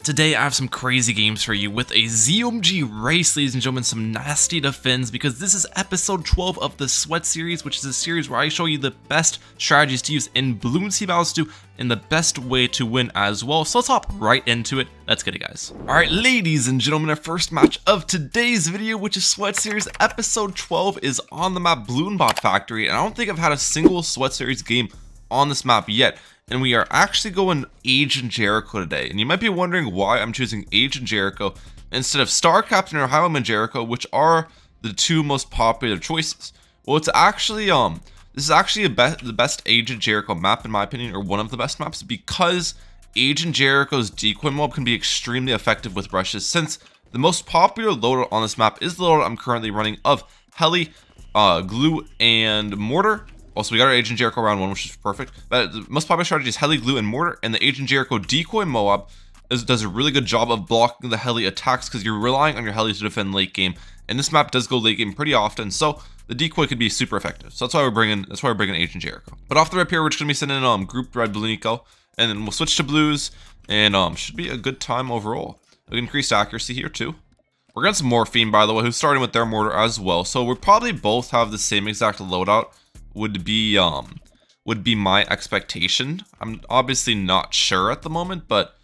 Today I have some crazy games for you with a ZOMG race, ladies and gentlemen, some nasty defends, because this is episode 12 of the Sweat series, which is a series where I show you the best strategies to use in Bloons battles to, and the best way to win as well. So let's hop right into it. Let's get it, guys. Alright, ladies and gentlemen, our first match of today's video, which is Sweat series episode 12, is on the map Bloonbot Factory, and I don't think I've had a single Sweat series game on this map yet. And we are actually going Agent Jericho today. And you might be wondering why I'm choosing Agent Jericho instead of Star Captain or Highwayman Jericho, which are the two most popular choices. Well, it's actually this is actually the best Agent Jericho map in my opinion, or one of the best maps, because Agent Jericho's decoy mob can be extremely effective with rushes, since the most popular loadout on this map is the loadout I'm currently running of Heli, Glue, and Mortar. Also, we got our Agent Jericho round 1, which is perfect. But the most popular strategy is Heli, Glue, and Mortar, and the Agent Jericho decoy Moab does a really good job of blocking the Heli attacks, because you're relying on your Heli to defend late game, and this map does go late game pretty often, so the decoy could be super effective. So that's why we're bringing Agent Jericho. But off the rip here, we're just gonna be sending group red Bloon eco, and then we'll switch to blues, and should be a good time overall. We increased accuracy here too. We're against Morphine, by the way, who's starting with their mortar as well, so we probably both have the same exact loadout. Would be my expectation. I'm obviously not sure at the moment, but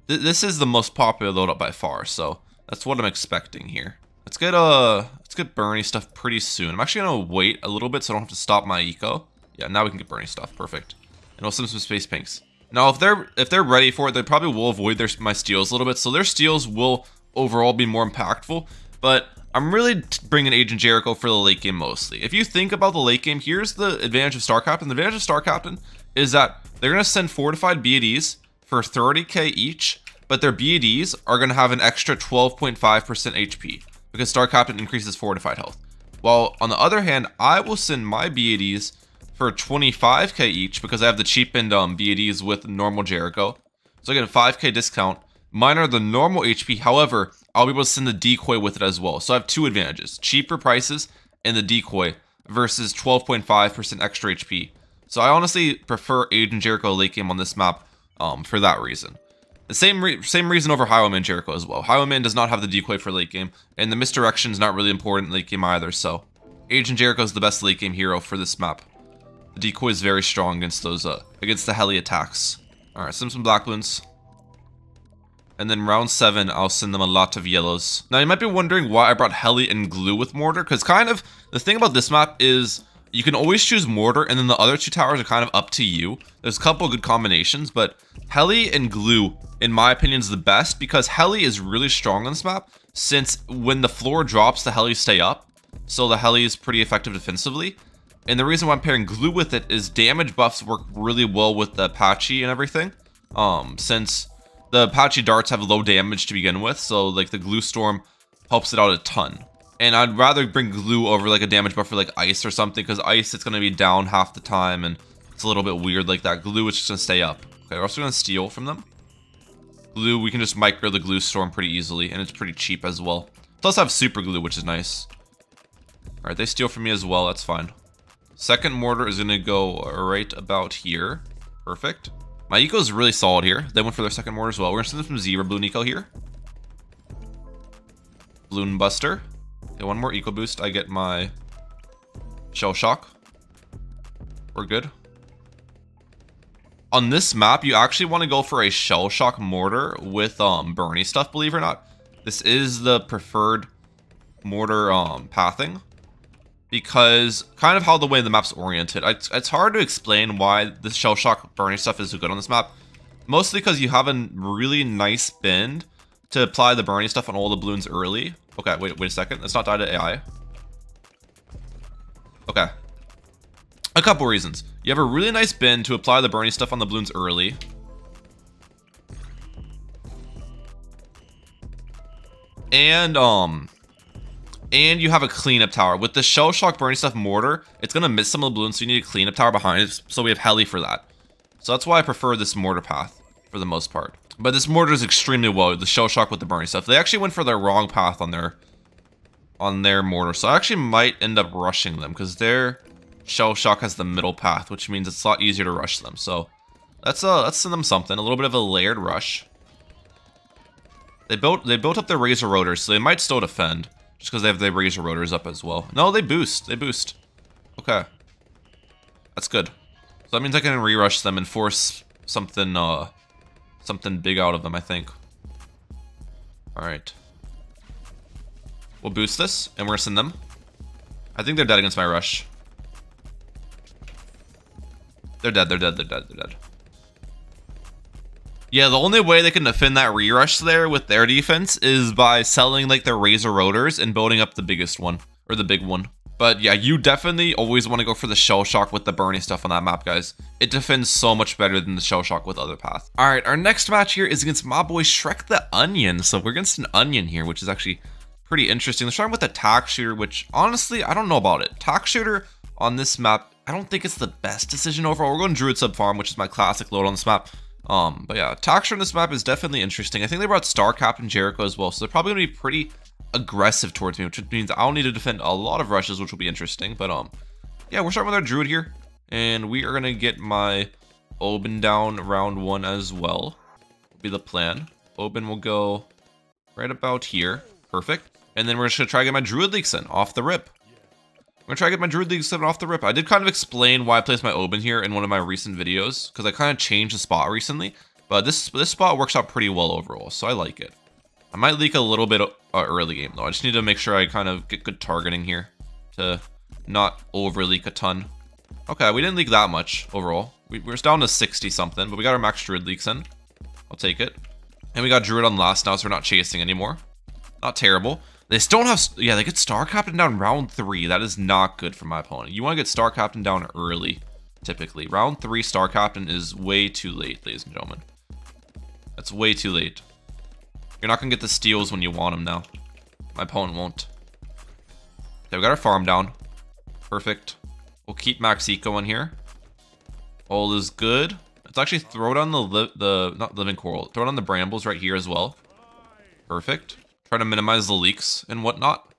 this is the most popular loadout by far, so that's what I'm expecting here. Let's get Bernie stuff pretty soon. I'm actually gonna wait a little bit so I don't have to stop my eco. Yeah, now we can get Bernie stuff. Perfect. And we'll send some space pinks. Now, if they're ready for it, they probably will avoid my steals a little bit, so their steals will overall be more impactful. But I'm really bringing Agent Jericho for the late game mostly. If you think about the late game, here's the advantage of Star Captain. The advantage of Star Captain is that they're going to send fortified BADs for 30k each, but their BADs are going to have an extra 12.5% HP because Star Captain increases fortified health. While on the other hand, I will send my BADs for 25k each because I have the cheapened BADs with normal Jericho. So I get a 5k discount. Mine are the normal HP, however, I'll be able to send the decoy with it as well. So I have two advantages, cheaper prices and the decoy versus 12.5% extra HP. So I honestly prefer Agent Jericho late game on this map for that reason. The same reason over Highwayman Jericho as well. Highwayman does not have the decoy for late game, and the misdirection is not really important late game either, so Agent Jericho is the best late game hero for this map. The decoy is very strong against those against the Heli attacks. Alright, send some black balloons. And then round 7, I'll send them a lot of yellows. Now, you might be wondering why I brought Heli and Glue with Mortar, because kind of, the thing about this map is you can always choose Mortar, and then the other two towers are kind of up to you. There's a couple good combinations, but Heli and Glue, in my opinion, is the best, because Heli is really strong on this map, since when the floor drops, the Heli stay up, so the Heli is pretty effective defensively. And the reason why I'm pairing Glue with it is damage buffs work really well with the Apache and everything, since the Apache darts have low damage to begin with, so like the Glue Storm helps it out a ton. And I'd rather bring Glue over like a damage buff for like Ice or something, because Ice, it's going to be down half the time, and it's a little bit weird like that. Glue, it's just going to stay up. Okay, we're also going to steal from them. Glue, we can just micro the Glue Storm pretty easily, and it's pretty cheap as well. Plus I have Super Glue, which is nice. Alright, they steal from me as well, that's fine. Second mortar is going to go right about here. Perfect. My eco is really solid here. They went for their second mortar as well. We're going to send them some Zebra Bloon eco here. Bloon Buster. Okay, one more eco boost. I get my Shell Shock. We're good. On this map, you actually want to go for a Shell Shock mortar with Bernie stuff, believe it or not. This is the preferred mortar pathing, because kind of how the way the map's oriented. It's hard to explain why the Shell Shock Bernie stuff is so good on this map. Mostly because you have a really nice bend to apply the Bernie stuff on all the balloons early. Okay, wait a second. Let's not die to AI. Okay. A couple reasons. You have a really nice bend to apply the Bernie stuff on the balloons early. And you have a cleanup tower. With the Shell Shock Bernie stuff mortar, it's gonna miss some of the balloons, so you need a cleanup tower behind it, so we have Heli for that. So that's why I prefer this mortar path for the most part. But this mortar is extremely well, the Shell Shock with the Bernie stuff. They actually went for their wrong path on their mortar, so I actually might end up rushing them, because their Shell Shock has the middle path, which means it's a lot easier to rush them. So let's send them something, a little bit of a layered rush. They built up their Razor Rotors, so they might still defend. Just because they have their Razor Rotors up as well. No, they boost. They boost. Okay. That's good. So that means I can re-rush them and force something, something big out of them, I think. Alright. We'll boost this, and we're gonna send them. I think they're dead against my rush. They're dead, they're dead, they're dead, they're dead. Yeah, the only way they can defend that re-rush there with their defense is by selling like their Razor Rotors and building up the biggest one, or the big one. But yeah, you definitely always want to go for the Shell Shock with the Burning stuff on that map, guys. It defends so much better than the Shell Shock with other paths. Alright, our next match here is against my boy Shrek The Onion. So we're against an Onion here, which is actually pretty interesting. Let's start with the Tack Shooter, which honestly, I don't know about it. Tack Shooter on this map, I don't think it's the best decision overall. We're going Druid Sub Farm, which is my classic load on this map. But yeah, Tack Shooter on this map is definitely interesting. I think they brought Star Captain Jericho as well, so they're probably going to be pretty aggressive towards me, which means I'll need to defend a lot of rushes, which will be interesting. But yeah, we're starting with our Druid here, and we are going to get my Oben down round 1 as well. Will be the plan. Oben will go right about here. Perfect. And then we're just going to try to get my Druid Leaks in off the rip. I'm going to try to get my Druid League 7 off the rip. I did kind of explain why I placed my Oben here in one of my recent videos, because I kind of changed the spot recently. But this spot works out pretty well overall, so I like it. I might leak a little bit early game, though. I just need to make sure I kind of get good targeting here to not over-leak a ton. Okay, we didn't leak that much overall. We're down to 60-something, but we got our max Druid Leaks in. I'll take it. And we got Druid on last now, so we're not chasing anymore. Not terrible. They still don't have... Yeah, they get Star Captain down round 3. That is not good for my opponent. You want to get Star Captain down early, typically. Round 3 Star Captain is way too late, ladies and gentlemen. That's way too late. You're not going to get the steals when you want them now. My opponent won't. Okay, we got our farm down. Perfect. We'll keep Max Eco in here. All is good. Let's actually throw down not Living Coral. Throw down the Brambles right here as well. Perfect. Try to minimize the leaks and whatnot.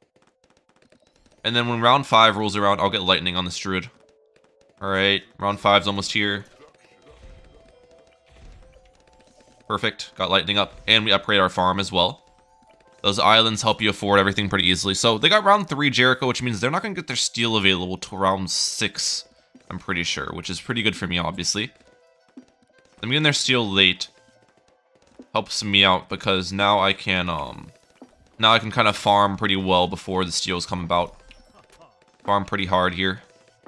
And then when round 5 rolls around, I'll get lightning on this Druid. Alright, round 5's almost here. Perfect, got lightning up, and we upgrade our farm as well. Those islands help you afford everything pretty easily. So they got round 3 Jericho, which means they're not going to get their steel available till round 6, I'm pretty sure, which is pretty good for me, obviously. Them getting their steel late helps me out because now I can kind of farm pretty well before the steals come about. Farm pretty hard here.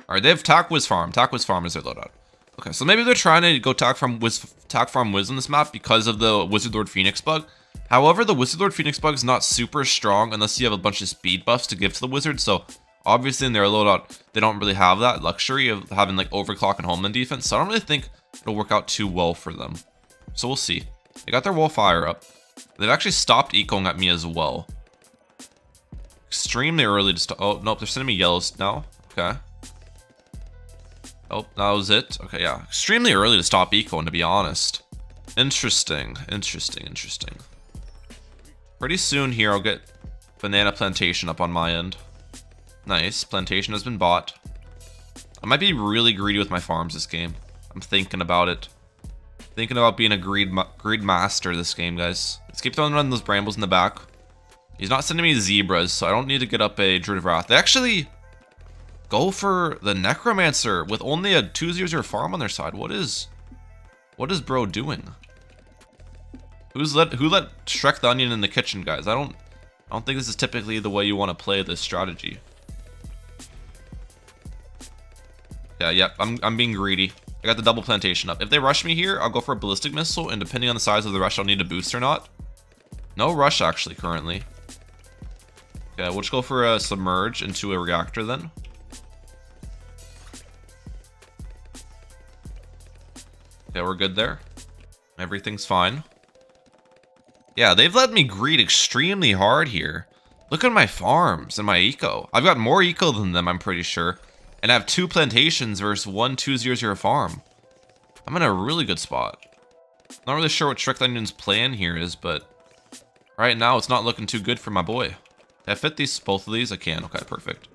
Alright, they have Tack Wiz Farm. Tack Wiz Farm is their loadout. Okay, so maybe they're trying to go Tack Farm Wiz on this map because of the Wizard Lord Phoenix bug. However, the Wizard Lord Phoenix bug is not super strong unless you have a bunch of speed buffs to give to the wizard. So obviously in their loadout, they don't really have that luxury of having like overclock and homeland defense. So I don't really think it'll work out too well for them. So we'll see. They got their wall fire up. They've actually stopped ecoing at me as well. Extremely early to stop. Oh, nope, they're sending me yellows now. Okay. Oh, that was it. Okay, yeah. Extremely early to stop ecoing, to be honest. Interesting. Interesting. Interesting. Pretty soon here, I'll get Banana Plantation up on my end. Nice. Plantation has been bought. I might be really greedy with my farms this game. I'm thinking about it. Thinking about being a greed master this game, guys. Let's keep throwing around those brambles in the back. He's not sending me zebras, so I don't need to get up a Druid of Wrath. They actually go for the Necromancer with only a 2/0/0 farm on their side. What is bro doing? Who let Shrek the Onion in the kitchen, guys? I don't think this is typically the way you want to play this strategy. Yeah, I'm being greedy. I got the double plantation up. If they rush me here, I'll go for a ballistic missile, and depending on the size of the rush, I'll need a boost or not. No rush actually currently. Okay, we'll just go for a submerge into a reactor then. Okay, we're good there. Everything's fine. Yeah, they've let me greed extremely hard here. Look at my farms and my eco. I've got more eco than them, I'm pretty sure. And I have 2 plantations versus 1 2/0/0 farm. I'm in a really good spot. Not really sure what Shrek the Onion's plan here is, but right now it's not looking too good for my boy. Can I fit both of these? I can. Okay, perfect.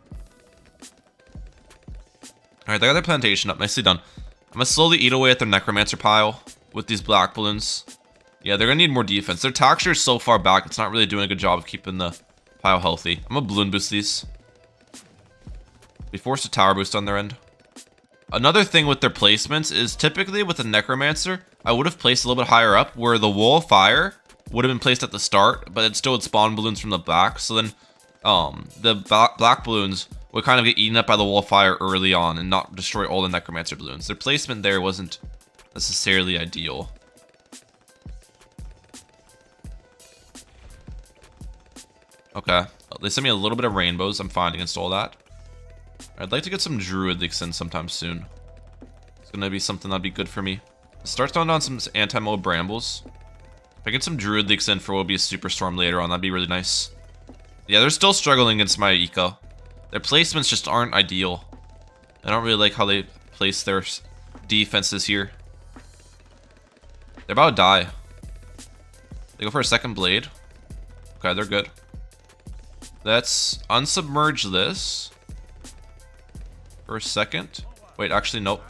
Alright, they got their plantation up. Nicely done. I'm gonna slowly eat away at their Necromancer pile with these black balloons. Yeah, they're gonna need more defense. Their texture is so far back, it's not really doing a good job of keeping the pile healthy. I'm gonna balloon boost these. Be forced a tower boost on their end. Another thing with their placements is typically with a Necromancer, I would have placed a little bit higher up where the wall of fire would have been placed at the start, but it still would spawn balloons from the back. So then the black balloons would kind of get eaten up by the wall of fire early on and not destroy all the Necromancer balloons. Their placement there wasn't necessarily ideal. Okay, they sent me a little bit of rainbows. I'm fine against all that. I'd like to get some Druid leaks in sometime soon. It's gonna be something that'd be good for me. Start throwing down some anti-mold brambles. If I get some Druid leaks in for what will be a Superstorm later on, that'd be really nice. Yeah, they're still struggling against my eco. Their placements just aren't ideal. I don't really like how they place their defenses here. They're about to die. They go for a second blade. Okay, they're good. Let's unsubmerge this for a second. Wait, actually, nope.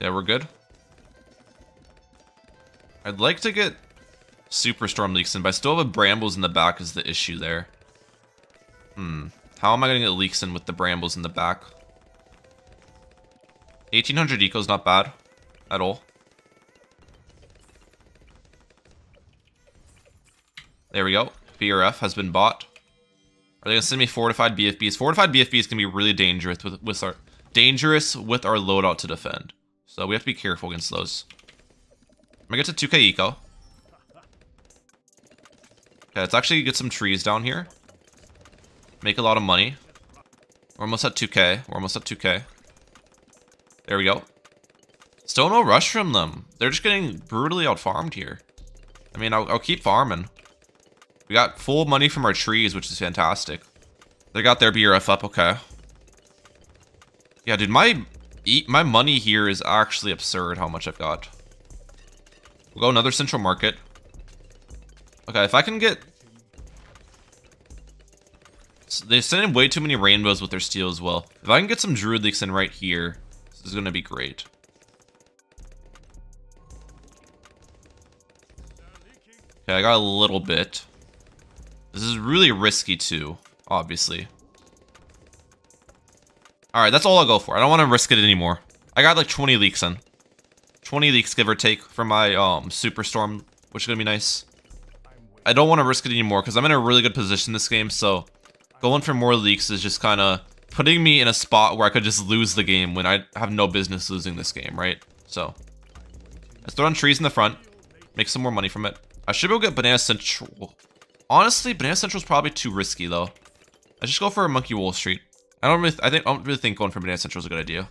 Yeah, we're good. I'd like to get Superstorm leaks in, but I still have a Brambles in the back is the issue there. How am I going to get leaks in with the Brambles in the back? 1800 eco is not bad at all. There we go. BRF has been bought. Are they going to send me fortified BFBs? Fortified BFBs can be really dangerous with our loadout to defend. So we have to be careful against those. I'm going to get to 2k eco. Okay, let's actually get some trees down here. Make a lot of money. We're almost at 2k. We're almost at 2k. There we go. Still no rush from them. They're just getting brutally out-farmed here. I mean, I'll keep farming. We got full money from our trees, which is fantastic. They got their BRF up, okay. Yeah, dude, my money here is actually absurd how much I've got. We'll go another central market. Okay, if I can get... They send in way too many rainbows with their steel as well. If I can get some Druid leaks in right here, this is going to be great. Okay, I got a little bit. This is really risky too, obviously. Alright, that's all I'll go for. I don't want to risk it anymore. I got like 20 leaks in. 20 leaks, give or take, for my Superstorm, which is going to be nice. I don't want to risk it anymore because I'm in a really good position this game, so going for more leaks is just kind of putting me in a spot where I could just lose the game when I have no business losing this game, right? So, let's throw on trees in the front, make some more money from it. I should be able to get Banana Central. Honestly, Banana Central is probably too risky though. I just go for a Monkey Wall Street. I don't really think going for Banana Central is a good idea.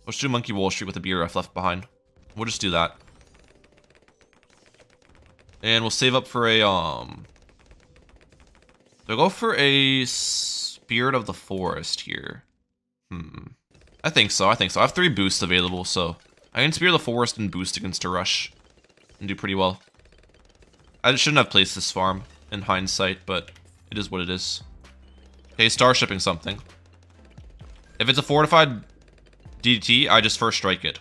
Let's do Monkey Wall Street with the BRF left behind. We'll just do that. And we'll save up for a, I'll go for a Spirit of the Forest here. I think so, I have 3 boosts available, so I can Spirit of the Forest and boost against a rush. And do pretty well. I shouldn't have placed this farm in hindsight, but it is what it is. Okay, Starshipping something. If it's a fortified DDT, I just first strike it.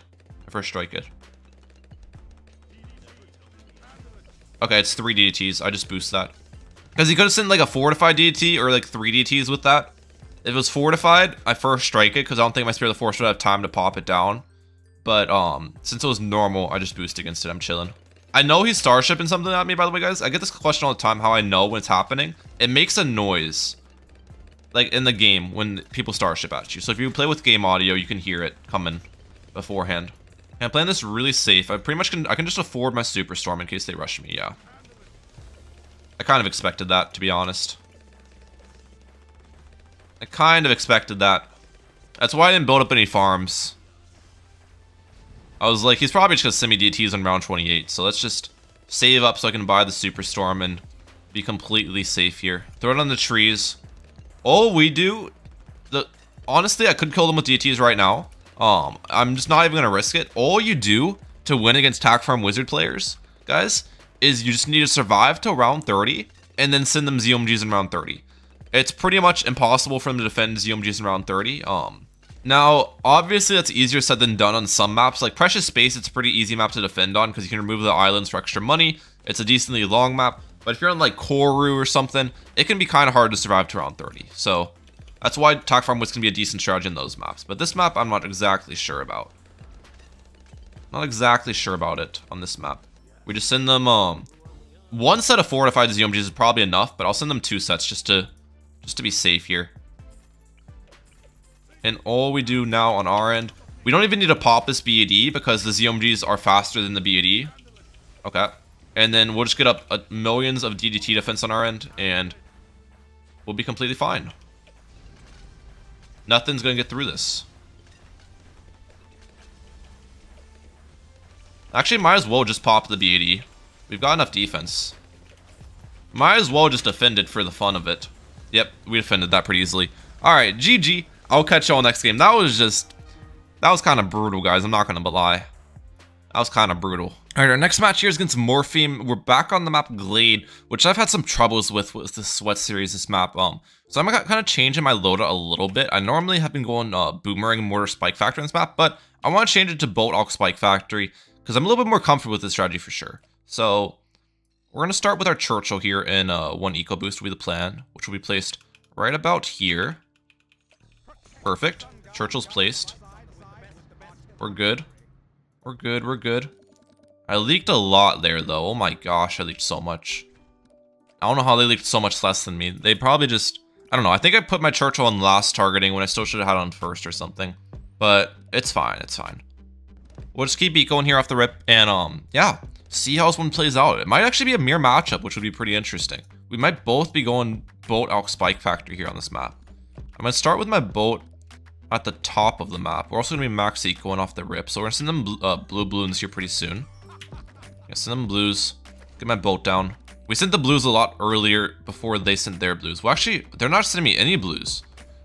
Okay, it's 3 DDTs. I just boost that. Because he could have sent like a fortified DDT or like 3 DDTs with that. If it was fortified, I first strike it because I don't think my Spirit of the Forest would have time to pop it down. But since it was normal, I just boost against it. I'm chilling. I know he's Starshipping something at me, by the way, guys. I get this question all the time, how I know when it's happening. It makes a noise, like in the game, when people Starship at you. So if you play with game audio, you can hear it coming beforehand. And I'm playing this really safe. I can just afford my Superstorm in case they rush me, yeah. I kind of expected that, to be honest. I kind of expected that. That's why I didn't build up any farms. I was like, he's probably just going to send me DTs on round 28. So let's just save up so I can buy the Superstorm and be completely safe here. Throw it on the trees. All we do... honestly, I could kill them with DTs right now. I'm just not even going to risk it. All you do to win against Tack Farm Wizard players, guys, is you just need to survive till round 30 and then send them ZOMGs in round 30. It's pretty much impossible for them to defend ZOMGs in round 30. Now, obviously that's easier said than done on some maps. Like Precious Space, it's a pretty easy map to defend on because you can remove the islands for extra money. It's a decently long map. But if you're on like Koru or something, it can be kind of hard to survive to round 30. So that's why Tac Farm was going to be a decent strategy in those maps. But this map, I'm not exactly sure about. Not exactly sure about it on this map. We just send them, one set of fortified ZOMGs is probably enough, but I'll send them 2 sets just to be safe here. And all we do now on our end, we don't even need to pop this BAD because the ZOMGs are faster than the BAD. Okay. And then we'll just get up millions of DDT defense on our end, and we'll be completely fine. Nothing's going to get through this. Actually, might as well just pop the BAD. We've got enough defense. Might as well just defend it for the fun of it. Yep, we defended that pretty easily. Alright, GG. I'll catch y'all next game. That was kind of brutal, guys. I'm not going to lie. That was kind of brutal. Alright, our next match here is against Morpheme. We're back on the map Glade, which I've had some troubles with the Sweat series, this map. So I'm kind of changing my loadout a little bit. I normally have been going Boomerang Mortar Spike Factory on this map, but I want to change it to Bolt Alk Spike Factory because I'm a little bit more comfortable with this strategy for sure. So we're going to start with our Churchill here, and 1 Eco Boost will be the plan, which will be placed right about here. Perfect. Churchill's placed. We're good. We're good, we're good. I leaked a lot there, though. Oh my gosh, I leaked so much. I don't know how they leaked so much less than me. They probably just... I don't know. I think I put my Churchill on last targeting when I still should have had it on first or something. But it's fine, it's fine. We'll just keep going here off the rip, and yeah, see how this one plays out. It might actually be a mirror matchup, which would be pretty interesting. We might both be going Boat Alk Spike Factory here on this map. I'm going to start with my boat at the top of the map. We're also going to be max eco going off the rip, so we're going to send them blue balloons here pretty soon. Yeah, send them blues. Get my boat down. We sent the blues a lot earlier before they sent their blues. Well, actually, they're not sending me any blues.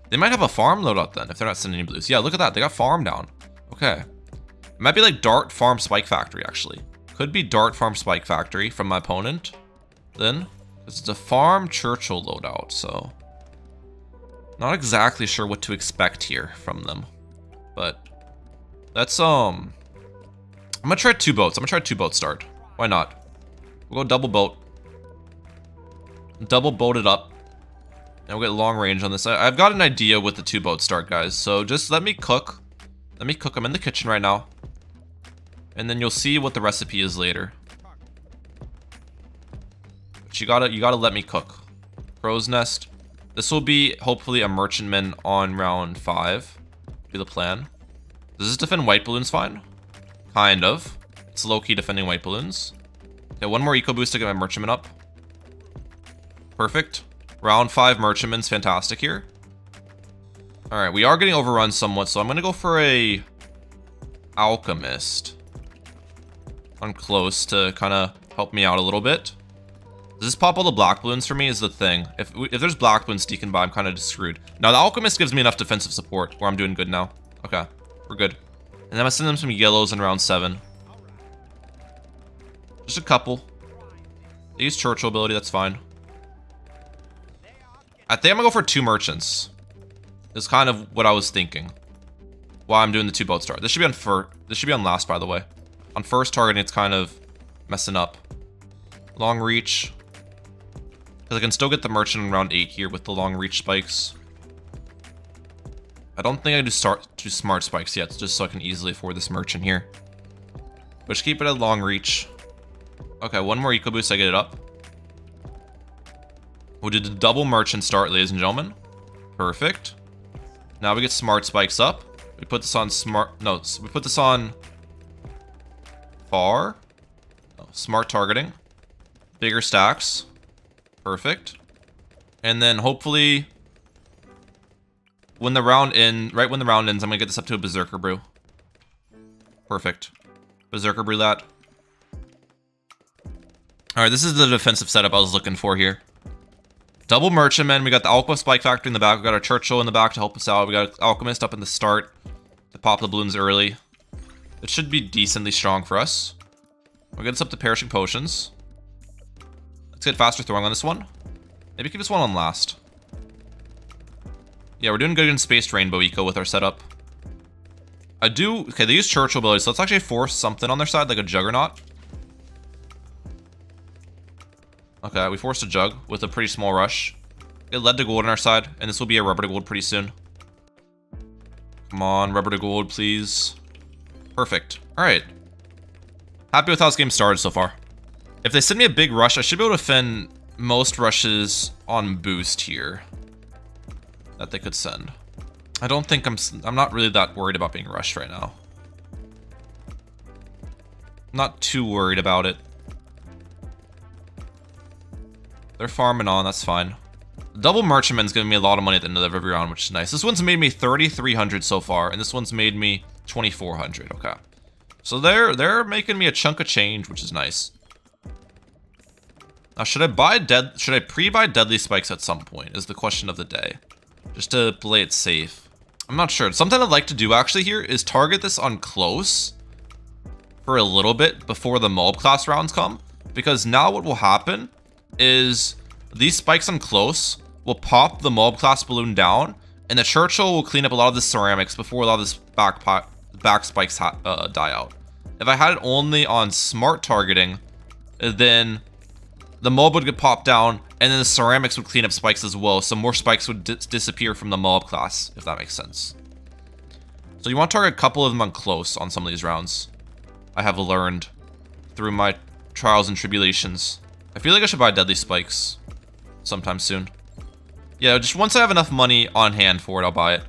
They might have a farm loadout then if they're not sending any blues. Yeah, look at that. They got farm down. Okay. It might be like Dart Farm Spike Factory, actually. Could be Dart Farm Spike Factory from my opponent. Then, it's a farm Churchill loadout, so... Not exactly sure what to expect here from them. But, let's, I'm gonna try 2 boats. I'm gonna try 2 boat start. Why not? We'll go double boat. Double boat it up. And we'll get long range on this. I've got an idea with the 2 boat start, guys. So just let me cook. Let me cook. I'm in the kitchen right now. And then you'll see what the recipe is later. But you gotta let me cook. Crow's Nest. This will be hopefully a merchantman on round 5. Be the plan. Does this defend white balloons fine? Kind of. It's low-key defending white balloons. Okay, 1 more eco boost to get my merchantman up. Perfect. Round 5 merchantman's fantastic here. Alright, we are getting overrun somewhat, so I'm gonna go for a alchemist on close to kind of help me out a little bit. Does this pop all the black balloons for me is the thing. If there's black balloons sneaking by, I'm kind of screwed. Now, the alchemist gives me enough defensive support where I'm doing good now. Okay, we're good. And then I'm gonna send them some yellows in round 7. Just a couple. They use Churchill ability, that's fine. I think I'm gonna go for 2 merchants. Is kind of what I was thinking. While I'm doing the 2 boat start. This should be on this should be on last, by the way. On first targeting, it's kind of messing up. Long reach. Because I can still get the merchant in round 8 here with the long reach spikes. I don't think I do smart spikes yet, just so I can easily afford this merchant here. But just keep it at long reach. Okay, 1 more eco boost, I get it up. We did a double merchant start, ladies and gentlemen. Perfect. Now we get smart spikes up. We put this on we put this on far. Oh, smart targeting. Bigger stacks. Perfect. And then hopefully when the round ends, I'm gonna get this up to a Berserker Brew. Perfect. Berserker Brew that. Alright, this is the defensive setup I was looking for here. Double merchantman. We got the Alchemist Spike Factory in the back. We got our Churchill in the back to help us out. We got Alchemist up in the start to pop the balloons early. It should be decently strong for us. We'll get us up to Perishing Potions. Let's get faster throwing on this one. Maybe keep this one on last. Yeah, we're doing good in Spaced Rainbow Eco with our setup. Okay, they use Churchill ability, so let's actually force something on their side, like a Juggernaut. Okay, we forced a Jug with a pretty small rush. It led to gold on our side, and this will be a rubber to gold pretty soon. Come on, rubber to gold, please. Perfect. Alright. Happy with how this game started so far. If they send me a big rush, I should be able to defend most rushes on boost here that they could send. I don't think I'm not really that worried about being rushed right now. Not too worried about it. They're farming on, that's fine. Double Merchantman's giving me a lot of money at the end of every round, which is nice. This one's made me 3,300 so far, and this one's made me 2,400. Okay. So they're making me a chunk of change, which is nice. Now, should I pre-buy Deadly Spikes at some point, is the question of the day. Just to play it safe. I'm not sure. Something I'd like to do actually here is target this on close for a little bit before the mob class rounds come. Because now what will happen is these spikes on close will pop the mob class balloon down, and the Churchill will clean up a lot of the ceramics before a lot of this back spikes die out. If I had it only on smart targeting, then the mob would get popped down, and then the ceramics would clean up spikes as well, so more spikes would disappear from the mob class, if that makes sense. So you want to target a couple of them on close on some of these rounds. I have learned through my trials and tribulations. I feel like I should buy Deadly Spikes sometime soon. Yeah, just once I have enough money on hand for it, I'll buy it.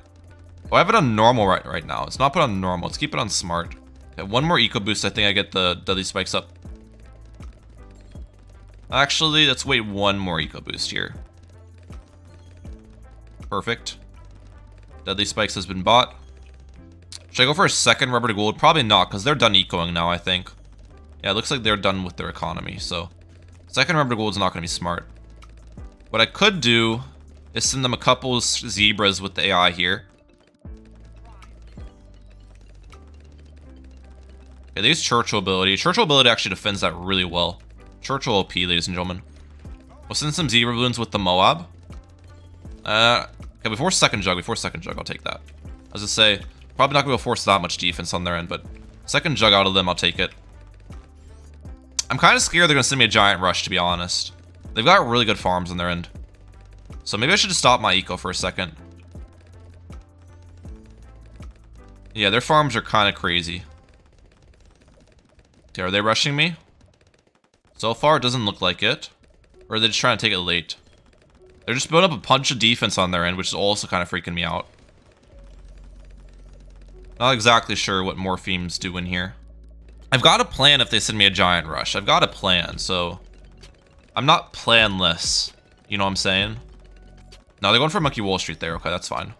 Oh, I have it on normal right now. It's not put on normal. Let's keep it on smart. Okay, one more eco boost. I think I get the Deadly Spikes up. Actually, let's wait one more eco boost here. Perfect. Deadly Spikes has been bought. Should I go for a second rubber to gold? Probably not, because they're done ecoing now, I think. Yeah, it looks like they're done with their economy, so second rubber to gold is not going to be smart. What I could do is send them a couple zebras with the AI here. Okay, they use Churchill ability. Churchill ability actually defends that really well. Churchill OP, ladies and gentlemen. We'll send some zebra balloons with the Moab. Okay, before second jug, I'll take that. As I say, probably not going to force that much defense on their end, but second jug out of them, I'll take it. I'm kind of scared they're going to send me a giant rush, to be honest. They've got really good farms on their end. So maybe I should just stop my eco for a second. Yeah, their farms are kind of crazy. Okay, are they rushing me? So far, it doesn't look like it. Or are they just trying to take it late? They're just building up a bunch of defense on their end, which is also kind of freaking me out. Not exactly sure what Morpheme's doing here. I've got a plan if they send me a giant rush. I've got a plan, so I'm not planless. You know what I'm saying? No, they're going for Monkey Wall Street there. Okay, that's fine.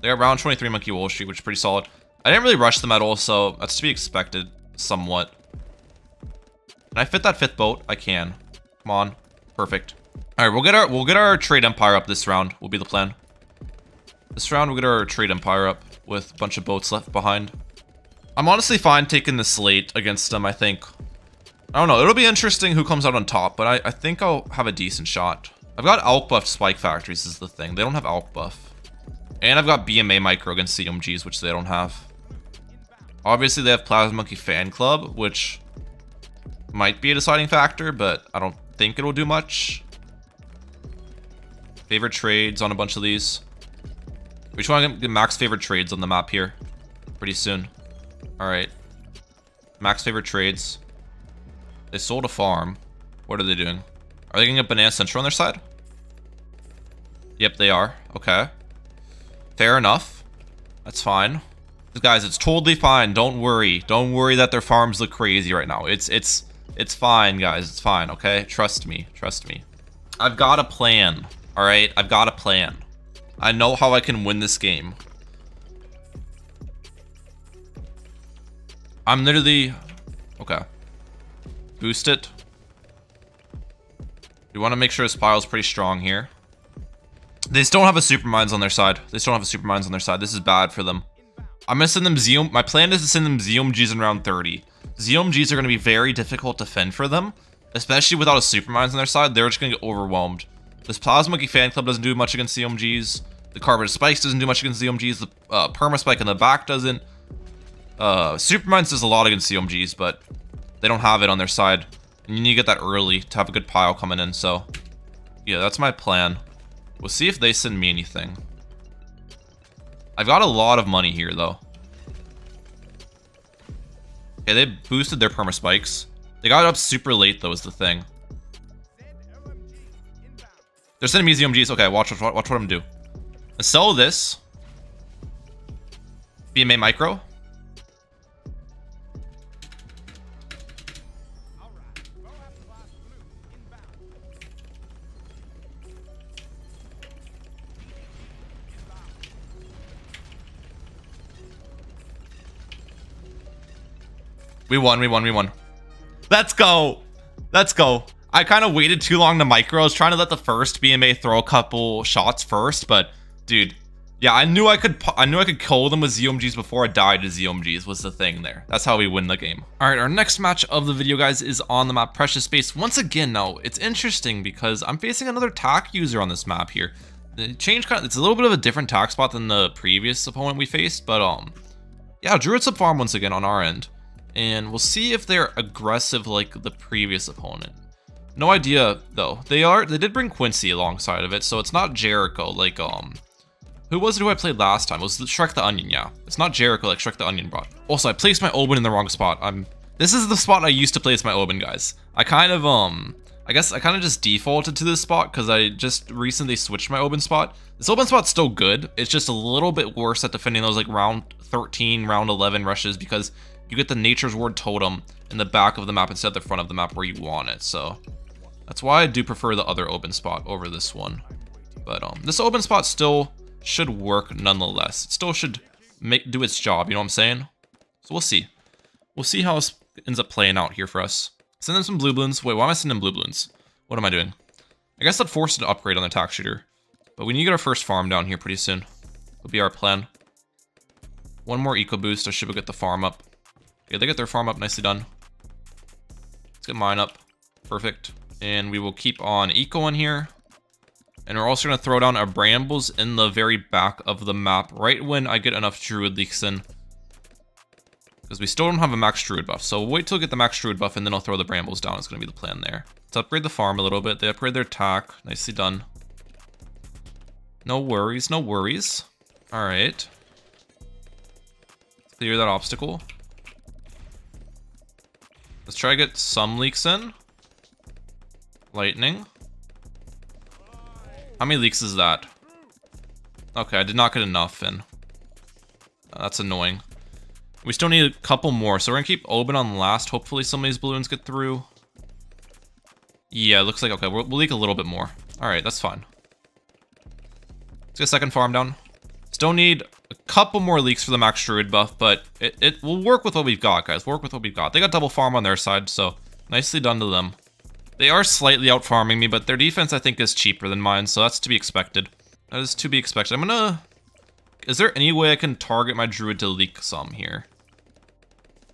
They're around 23 Monkey Wall Street, which is pretty solid. I didn't really rush them at all, so that's to be expected somewhat. Can I fit that fifth boat? I can. Come on. Perfect. All right, we'll get our trade empire up this round. Will be the plan. This round we'll get our trade empire up with a bunch of boats left behind. I'm honestly fine taking this late against them, I think. I don't know. It'll be interesting who comes out on top, but I think I'll have a decent shot. I've got Alk buffed spike factories is the thing. They don't have Alk buff. And I've got BMA micro against ZOMGs, which they don't have. Obviously, they have Plasma Monkey Fan Club, which might be a deciding factor, but I don't think it'll do much. Favorite trades on a bunch of these. We just want to get max favorite trades on the map here pretty soon. Alright. Max favorite trades. They sold a farm. What are they doing? Are they getting a Banana Central on their side? Yep, they are. Okay. Fair enough. That's fine. Guys, it's totally fine. Don't worry. Don't worry that their farms look crazy right now. It's fine, guys. It's fine, okay? Trust me. Trust me. I've got a plan. Alright? I've got a plan. I know how I can win this game. I'm literally... Okay. Boost it. We want to make sure his pile's pretty strong here. They still don't have a Supermines on their side. They still don't have a Supermines on their side. This is bad for them. I'm going to send them My plan is to send them ZOMGs in round 30. ZOMGs are going to be very difficult to fend for them especially without a super mines on their side, they're just gonna get overwhelmed. This Plasma Monkey Fan Club doesn't do much against ZOMGs. The Carpeted Spikes doesn't do much against ZOMGs. The Perma Spike in the back doesn't. Super mines does a lot against ZOMGs, but they don't have it on their side. And you need to get that early to have a good pile coming in, so... yeah, that's my plan. We'll see if they send me anything. I've got a lot of money here, though. Okay, they boosted their Perma Spikes. They got it up super late, though, is the thing. They're sending me ZOMGs. Okay, watch what I'm do. And sell this. BMA Micro. We won. Let's go. Let's go. I kind of waited too long to micro. I was trying to let the first BMA throw a couple shots first, but dude, yeah, I knew I could kill them with ZOMGs before I died to ZOMGs was the thing there. That's how we win the game. All right, our next match of the video, guys, is on the map Precious Space. Once again, now, it's interesting because I'm facing another TAC user on this map here. The change it's a little bit of a different TAC spot than the previous opponent we faced, but yeah, Druid sub farm once again on our end. And we'll see if they're aggressive like the previous opponent. No idea though. They did bring Quincy alongside of it, so it's not Jericho like who was it who I played last time? It was the Shrek the Onion, yeah. It's not Jericho like Shrek the Onion brought. Also, I placed my Oben in the wrong spot. This is the spot I used to place my Oben, guys. I kind of I guess I kind of just defaulted to this spot because I just recently switched my Oben spot. This Oben spot's still good. It's just a little bit worse at defending those like round 13, round 11 rushes because you get the Nature's Ward totem in the back of the map instead of the front of the map where you want it. So that's why I do prefer the other Oben spot over this one. But this Oben spot still should work nonetheless. It still should do its job, you know what I'm saying? So we'll see. We'll see how this ends up playing out here for us. Send them some blue balloons. Wait, why am I sending blue balloons? What am I doing? I guess I'd force it to upgrade on the attack shooter. But we need to get our first farm down here pretty soon. That'll be our plan. One more eco boost. I should get the farm up. Okay, they get their farm up. Nicely done. Let's get mine up. Perfect. And we will keep on eco in here. And we're also going to throw down our brambles in the very back of the map right when I get enough druid leaks in. Because we still don't have a max druid buff. So we'll wait till we get the max druid buff and then I'll throw the brambles down. It's going to be the plan there. Let's upgrade the farm a little bit. They upgrade their attack. Nicely done. No worries, no worries. Alright. Clear that obstacle. Let's try to get some leaks in. Lightning. How many leaks is that? Okay, I did not get enough in. That's annoying. We still need a couple more, so we're gonna keep Oben on last. Hopefully some of these balloons get through. Yeah, it looks like, okay, we'll leak a little bit more. Alright, that's fine. Let's get a second farm down. Still need a couple more leaks for the max druid buff, but it will work with what we've got, guys. Work with what we've got. They got double farm on their side, so nicely done to them. They are slightly out farming me, but their defense I think is cheaper than mine, so that's to be expected. That is to be expected. I'm gonna... Is there any way I can target my druid to leak some here?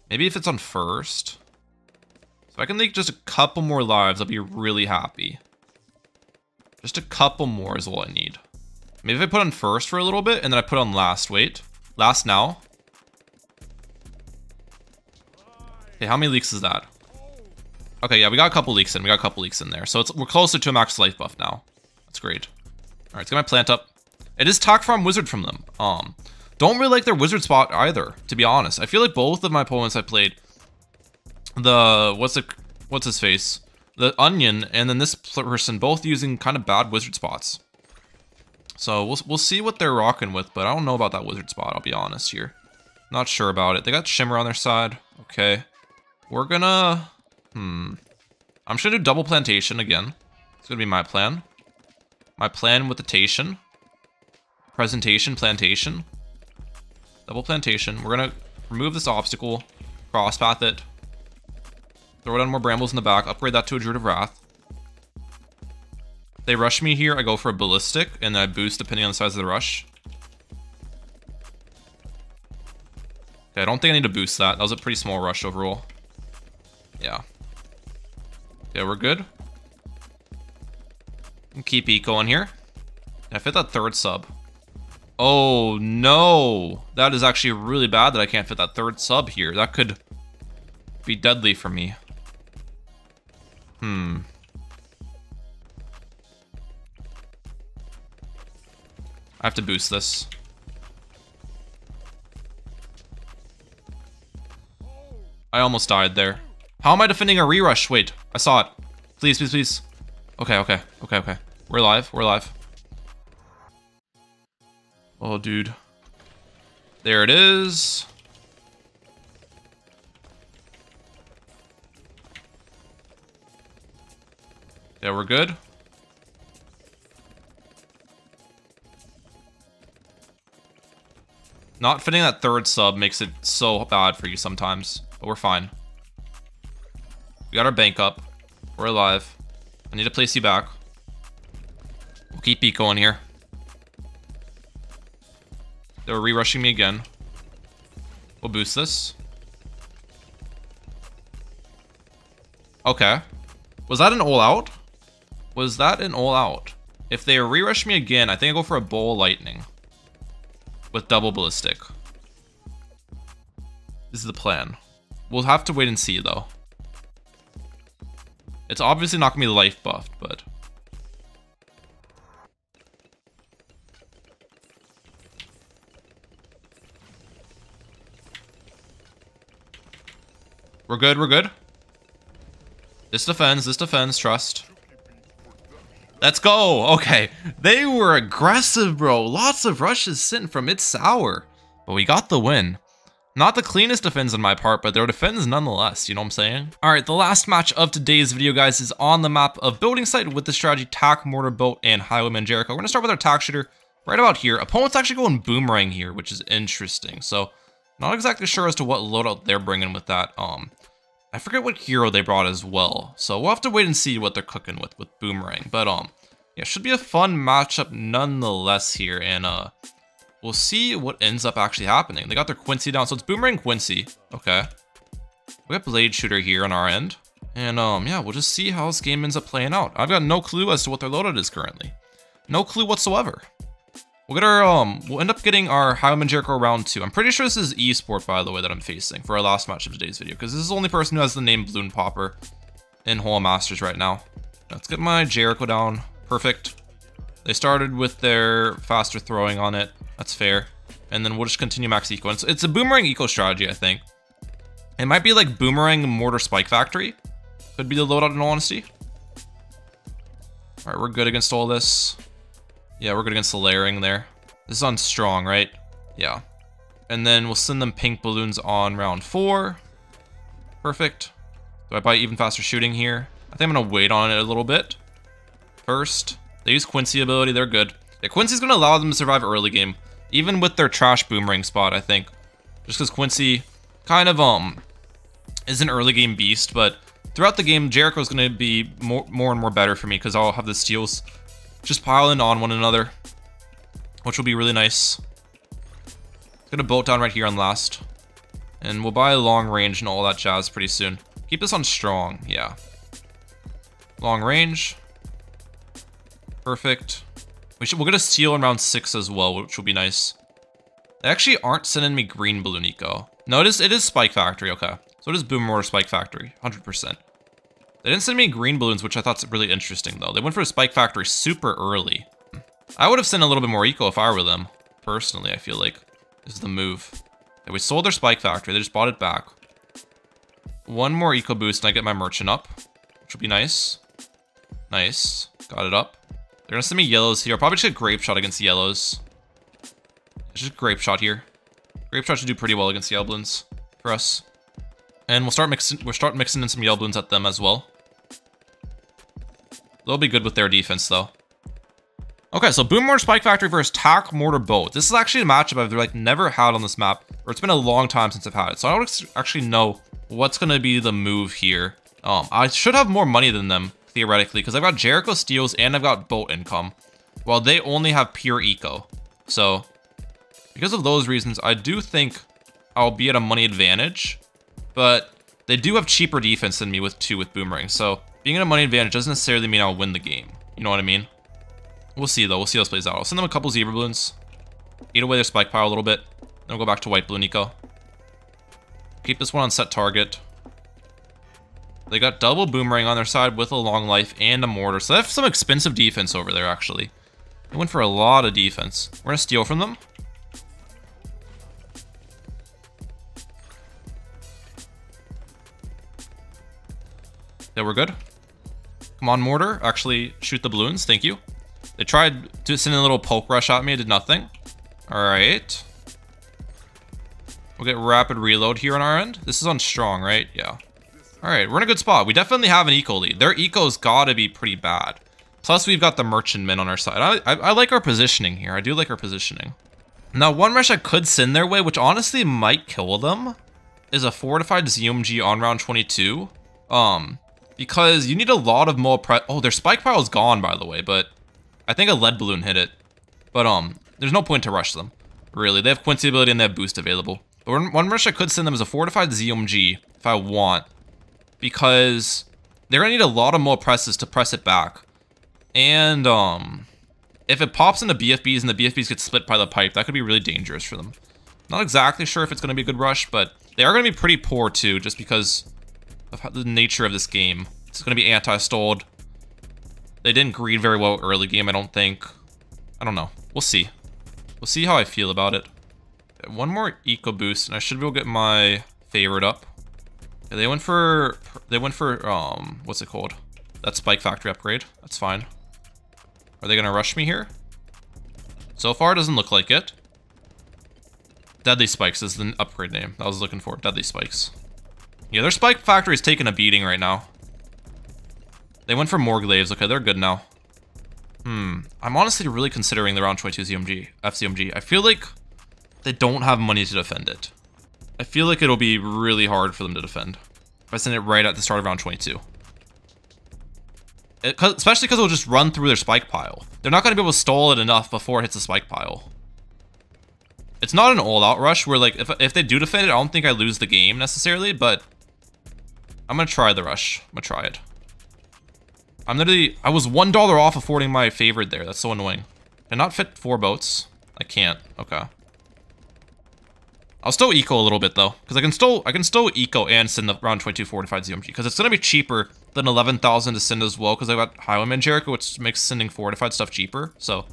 Maybe if it's on first. If I can leak just a couple more lives, I'll be really happy. Just a couple more is all I need. Maybe if I put on first for a little bit, and then I put on last. Wait. Last now. Okay, how many leaks is that? Okay, yeah, we got a couple leaks in. We got a couple leaks in there. So we're closer to a max life buff now. That's great. Alright, let's get my plant up. It is Tac Farm Wizard from them. Don't really like their wizard spot either, to be honest. I feel like both of my opponents I played, what's his face? The Onion, and then this person, both using kind of bad wizard spots. So we'll see what they're rocking with, but I don't know about that wizard spot, I'll be honest here. Not sure about it. They got Shimmer on their side. Okay. We're gonna... I'm just gonna do double plantation again. It's gonna be my plan. My plan with the tation. Presentation, plantation. Double plantation. We're gonna remove this obstacle. Crosspath it. Throw down more brambles in the back. Upgrade that to a Druid of Wrath. If they rush me here, I go for a ballistic, and then I boost depending on the size of the rush. Okay, I don't think I need to boost that. That was a pretty small rush overall. Yeah. Okay, Okay, we're good. Keep eco in here. I fit that third sub. Oh no, that is actually really bad that I can't fit that third sub here. That could be deadly for me. I have to boost this. I almost died there. How am I defending a rerush? Wait, I saw it. Please, please, please. Okay, okay, okay, okay. We're live, we're live. Oh, dude. There it is. Yeah, we're good. Not fitting that third sub makes it so bad for you sometimes, but we're fine. We got our bank up. We're alive. I need to place you back. We'll keep eco in here. They were re-rushing me again. We'll boost this. Okay. Was that an all-out? Was that an all-out? If they re-rush me again, I think I go for a bowl of lightning. With double ballistic. This is the plan. We'll have to wait and see, though. It's obviously not going to be life buffed, but... We're good, we're good. This defends, trust. Let's go! Okay, they were aggressive, bro. Lots of rushes sent from It's Sour. But we got the win. Not the cleanest defense on my part, but their defense nonetheless, you know what I'm saying? Alright, the last match of today's video, guys, is on the map of Building Site with the strategy Tack, Mortar, Boat, and Highwayman Jericho. We're gonna start with our Tack Shooter right about here. Opponent's actually going Boomerang here, which is interesting. So, not exactly sure as to what loadout they're bringing with that. I forget what hero they brought as well. So, we'll have to wait and see what they're cooking with Boomerang. But, yeah, should be a fun matchup nonetheless here, and, we'll see what ends up actually happening. They got their Quincy down, so it's Boomerang Quincy. Okay. We got Blade Shooter here on our end. And, yeah, we'll just see how this game ends up playing out. I've got no clue as to what their loadout is currently. No clue whatsoever. We'll get our, we'll end up getting our Highwayman Jericho round 2. I'm pretty sure this is eSport, by the way, that I'm facing for our last match of today's video, because this is the only person who has the name Bloon Popper in Whole Masters right now. Let's get my Jericho down. Perfect. They started with their faster throwing on it. That's fair. And then we'll just continue max eco. It's a Boomerang eco strategy, I think. It might be like Boomerang Mortar Spike Factory. Could be the loadout in all honesty. Alright, we're good against all this. Yeah, we're good against the layering there. This is on strong, right? Yeah. And then we'll send them pink balloons on round 4. Perfect. Do I buy even faster shooting here? I think I'm going to wait on it a little bit. First. They use Quincy ability, they're good. Yeah, Quincy's going to allow them to survive early game. Even with their trash Boomerang spot, I think. Just because Quincy kind of, is an early game beast, but throughout the game, Jericho's going to be more and more better for me because I'll have the steals just piling on one another, which will be really nice. Gonna bolt down right here on last. And we'll buy long range and all that jazz pretty soon. Keep this on strong, yeah. Long range. Perfect. We'll get a steal in round 6 as well, which will be nice. They actually aren't sending me green balloon eco. No, it is Spike Factory, okay. So it is Boom Mortar Spike Factory, 100%. They didn't send me green balloons, which I thought's really interesting, though. They went for a Spike Factory super early. I would have sent a little bit more eco if I were them. Personally, I feel like this is the move. Okay, we sold their Spike Factory. They just bought it back. One more eco boost, and I get my merchant up, which would be nice. Nice. Got it up. They're going to send me yellows here. I'll probably just get Grape Shot against the yellows. It's just Grape Shot here. Grape Shot should do pretty well against the Yellow Bloons for us. And we'll start mixing in some Yellow Bloons at them as well. They'll be good with their defense, though. Okay, so Boom Mortar Spike Factory versus Tack Mortar Boat. This is actually a matchup I've like never had on this map, or it's been a long time since I've had it. So I don't actually know what's going to be the move here. I should have more money than them, theoretically, because I've got Jericho steals and I've got boat income, while they only have pure eco. So, because of those reasons, I do think I'll be at a money advantage, but they do have cheaper defense than me with Boomerang. So, Being in a money advantage doesn't necessarily mean I'll win the game. You know what I mean? We'll see, though. We'll see how this plays out. I'll send them a couple Zebra Bloons. Eat away their spike pile a little bit. Then we'll go back to white Bloon eco. Keep this one on set target. They got double Boomerang on their side with a long life and a mortar. So they have some expensive defense over there, actually. They went for a lot of defense. We're going to steal from them. Yeah, we're good. Come on, mortar. Actually, shoot the balloons. Thank you. They tried to send a little poke rush at me. It did nothing. All right. We'll get rapid reload here on our end. This is on strong, right? Yeah. All right, we're in a good spot. We definitely have an eco lead. Their eco's gotta be pretty bad. Plus, we've got the merchantmen on our side. I like our positioning here. I do like our positioning. Now, one rush I could send their way, which honestly might kill them, is a fortified ZOMG on round 22. Because you need a lot of more oh, their spike pile is gone, by the way, but I think a lead balloon hit it. But there's no point to rush them, really. They have Quincy ability and they have boost available. But one rush I could send them is a fortified ZOMG if I want, because they're gonna need a lot of more presses to press it back. And if it pops into BFBs and the BFBs get split by the pipe, that could be really dangerous for them. Not exactly sure if it's gonna be a good rush, but they are gonna be pretty poor too, just because of the nature of this game. It's gonna be anti-stalled. They didn't greed very well early game, I don't think. I don't know. We'll see. We'll see how I feel about it. One more eco boost, and I should be able to get my favorite up. Yeah, they went for what's it called? That spike factory upgrade. That's fine. Are they gonna rush me here? So far, it doesn't look like it. Deadly Spikes is the upgrade name I was looking for. Deadly Spikes. Yeah, their spike factory is taking a beating right now. They went for more glaives. Okay, they're good now. I'm honestly really considering the round 22 ZOMG, FZOMG. I feel like they don't have money to defend it. I feel like it'll be really hard for them to defend if I send it right at the start of round 22. Especially because it'll just run through their spike pile. They're not going to be able to stall it enough before it hits the spike pile. It's not an all-out rush where, like, if they do defend it, I don't think I lose the game necessarily, but I'm going to try the rush. I'm going to try it. I was $1 off affording my favorite there. That's so annoying. Can I not fit 4 boats? I can't. Okay. I'll still eco a little bit though, because I can still eco and send the round 22 fortified ZOMG, because it's gonna be cheaper than 11,000 to send as well, because I got Highwayman Jericho, which makes sending fortified stuff cheaper. So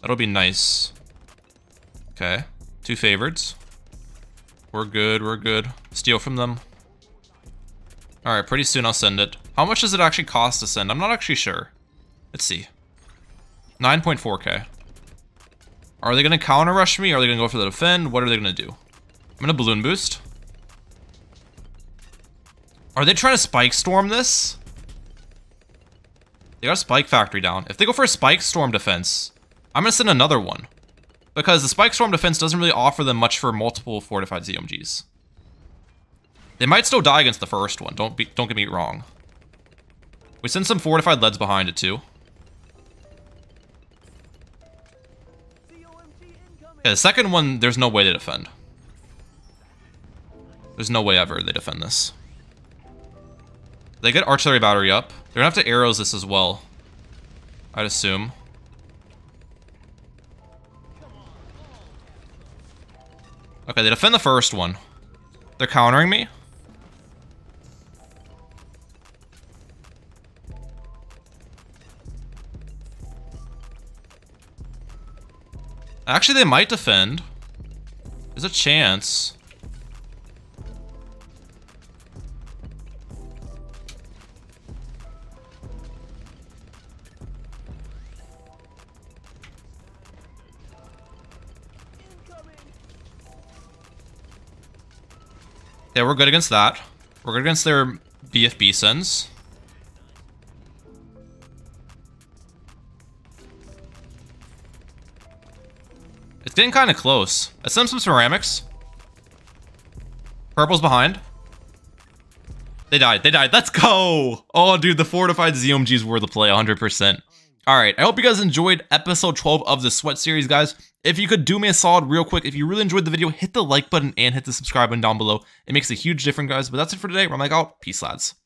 that'll be nice. Okay, 2 favorites. We're good. We're good. Steal from them. All right, pretty soon I'll send it. How much does it actually cost to send? I'm not actually sure. Let's see. 9.4k. Are they going to counter rush me? Are they going to go for the defend? What are they going to do? I'm going to balloon boost. Are they trying to spike storm this? They got a spike factory down. If they go for a spike storm defense, I'm going to send another one. Because the spike storm defense doesn't really offer them much for multiple fortified ZOMGs. They might still die against the first one. Don't get me wrong. We send some fortified leads behind it too. Yeah, the second one, there's no way they defend. There's no way ever they defend this. They get artillery battery up. They're gonna have to arrows this as well, I'd assume. Okay, they defend the first one. They're countering me. Actually, they might defend. There's a chance. Yeah, we're good against that. We're good against their BFB sends. It's getting kind of close. I sent some ceramics. Purple's behind. They died. They died. Let's go! Oh, dude, the fortified ZOMGs were the play 100%. Alright, I hope you guys enjoyed episode 12 of the Sweat series, guys. If you could do me a solid real quick, if you really enjoyed the video, hit the like button and hit the subscribe button down below. It makes a huge difference, guys. But that's it for today. I'm like, out. Peace, lads.